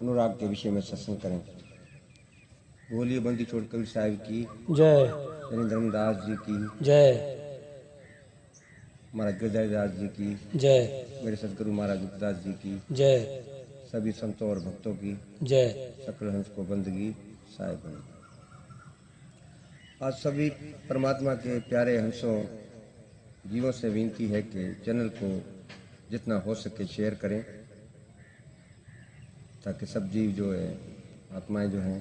अनुराग के विषय में सत्संग करें। बोलिए बंदी छोड़ कबीर साहिब की जय। श्री धर्मदास जी की जय। महाराज गिरधारीदास जी की जय। मेरे सदगुरु महाराज गुप्तदास जी की जय। सभी संतों और भक्तों की जय। सकल हंस को बंदगी साहिब बनी। आज सभी परमात्मा के प्यारे हंसों जीवों से विनती है कि चैनल को जितना हो सके शेयर करें, ताकि सब जीव जो है, आत्माएं जो हैं,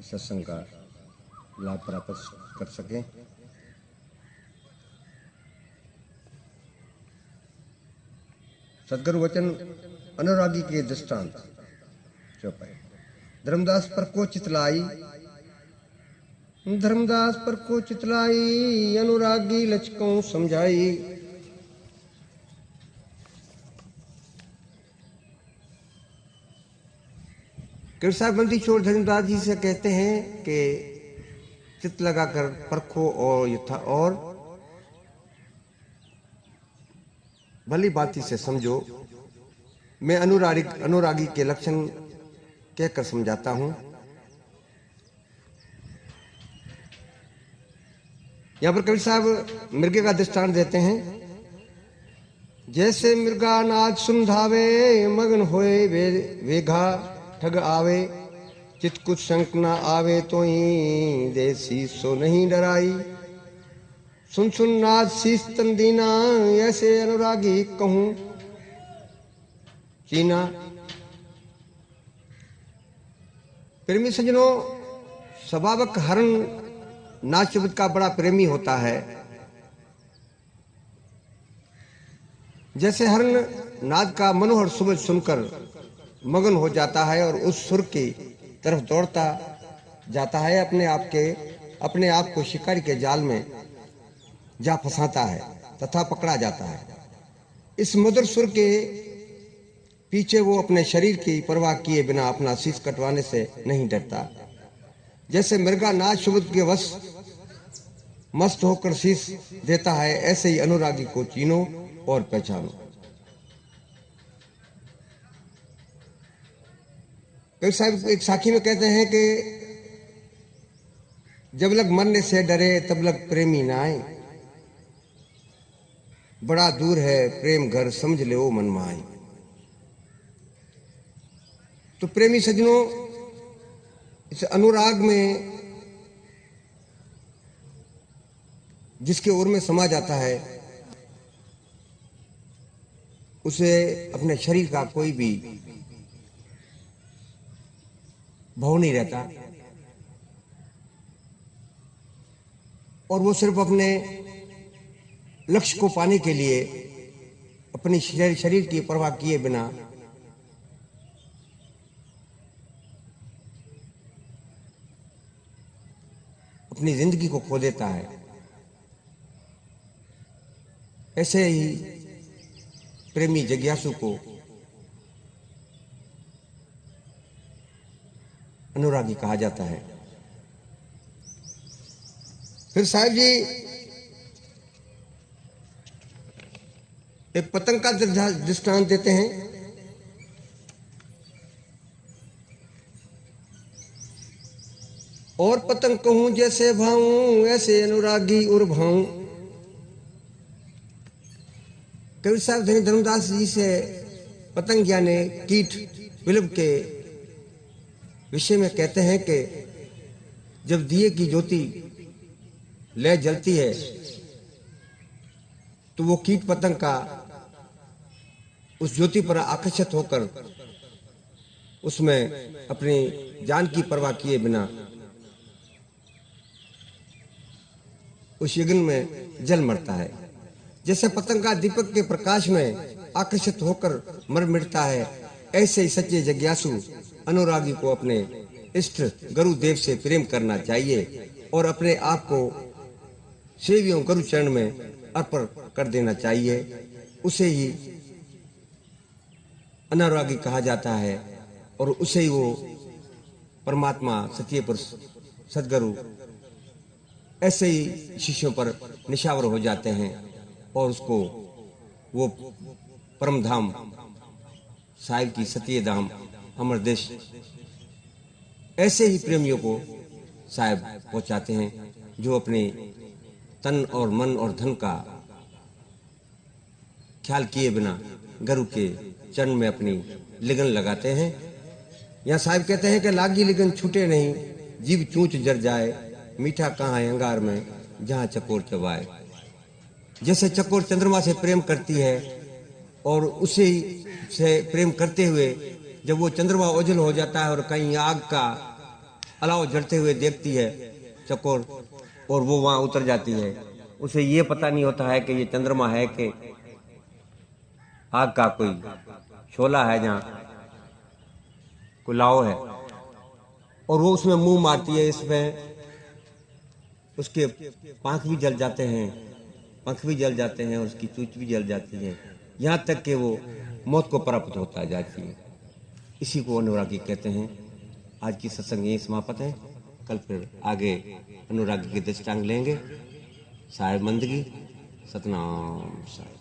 सत्संग का लाभ प्राप्त कर सकें। सदगुरु वचन अनुरागी के दृष्टांत चौपाई। धर्मदास पर को चितलाई, धर्मदास पर को चितलाई, अनुरागी लचकों समझाई। कृष्णा बंदी छोड़ धर्मदास जी से कहते हैं कि चित लगाकर परखो और यथा और भली बाती से समझो। मैं अनुरागी के लक्षण कहकर समझाता हूं। यहाँ पर कवि साहब मृग का दृष्टांत देते हैं। जैसे मृगा नाद सुनधावे, मगन होए वेघा ठग आवे। चित कुछ शंक न आवे तो ही देसी सो नहीं डराई। सुन सुन नाद शीस तंदीना, ऐसे अनुरागी कहूं चीना। प्रेमी सज्जनों, स्वाभाविक हरण नाद शब्द का बड़ा प्रेमी होता है। जैसे हरण नाद का मनोहर सुबह सुनकर मगन हो जाता है और उस सुर की तरफ दौड़ता जाता है, अपने आप को शिकारी के जाल में जा फंसाता है तथा पकड़ा जाता है। इस मधुर सुर के पीछे वो अपने शरीर की परवाह किए बिना अपना शीश कटवाने से नहीं डरता। जैसे मृगा नाद शब्द के वश मस्त होकर शीश देता है, ऐसे ही अनुरागी को चीनो और पहचानो। कवि साहब एक साखी में कहते हैं कि जब लग मरने से डरे तब लग प्रेमी ना आए। बड़ा दूर है प्रेम घर, समझ ले वो मन माए। तो प्रेमी सज्जनों, इस अनुराग में जिसके ओर में समा जाता है, उसे अपने शरीर का कोई भी भाव नहीं रहता और वो सिर्फ अपने लक्ष्य को पाने के लिए अपनी शरीर की परवाह किए बिना अपनी जिंदगी को खो देता है। ऐसे ही प्रेमी जिज्ञासु को अनुरागी कहा जाता है। फिर साहब जी एक पतंग का दृष्टांत देते हैं। और पतंग कहूं जैसे भाऊं, ऐसे अनुरागी उर भाऊं। कबीर साहब धर्मदास जी से पतंग यानी कीट विलुप्त के विषय में कहते हैं कि जब दिए की ज्योति ले जलती है तो वो कीट पतंग का उस ज्योति पर आकर्षित होकर उसमें अपनी जान की परवाह किए बिना उस यज्ञ में जल मरता है। जैसे पतंग का दीपक के प्रकाश में आकर्षित होकर मर मिटता है, ऐसे ही सच्चे जिज्ञासु अनुरागी को अपने इष्ट गुरुदेव से प्रेम करना चाहिए और अपने आप को सेवियों गुरु चरण में अर्पण कर देना चाहिए। उसे ही अनुरागी कहा जाता है और उसे ही वो परमात्मा सत्य पुरुष सदगुरु ऐसे ही शिष्यों पर निशावर हो जाते हैं और उसको वो परम धाम साहिब की सत्य धाम अमर देश ऐसे ही प्रेमियों को साहिब पहुंचाते हैं जो अपने तन और मन और धन का ख्याल किए बिना गुरु के चरण में अपनी लगन लगाते हैं। यहाँ साहिब कहते हैं कि लागी लगन छूटे नहीं, जीव चूंच जर जाए, मीठा कहाँ है अंगार में जहाँ चकोर चबाए। जैसे चकोर चंद्रमा से प्रेम करती है और उसे से प्रेम करते हुए जब वो चंद्रमा ओझल हो जाता है और कहीं आग का अलाव जलते हुए देखती है चकोर और वो वहां उतर जाती है, उसे ये पता नहीं होता है कि ये चंद्रमा है कि आग का कोई शोला है जहाँ कोई लाव है, और वो उसमें मुंह मारती है। इसमें उसके पंख भी जल जाते हैं, पंख भी जल जाते हैं और उसकी चूंच भी जल जाती है, यहाँ तक कि वो मौत को प्राप्त होता जाती है। इसी को अनुरागी कहते हैं। आज की सत्संग यही समाप्त है। कल फिर आगे अनुरागी के दृष्टांग लेंगे। साहिब मंदगी, सतनाम साहिब।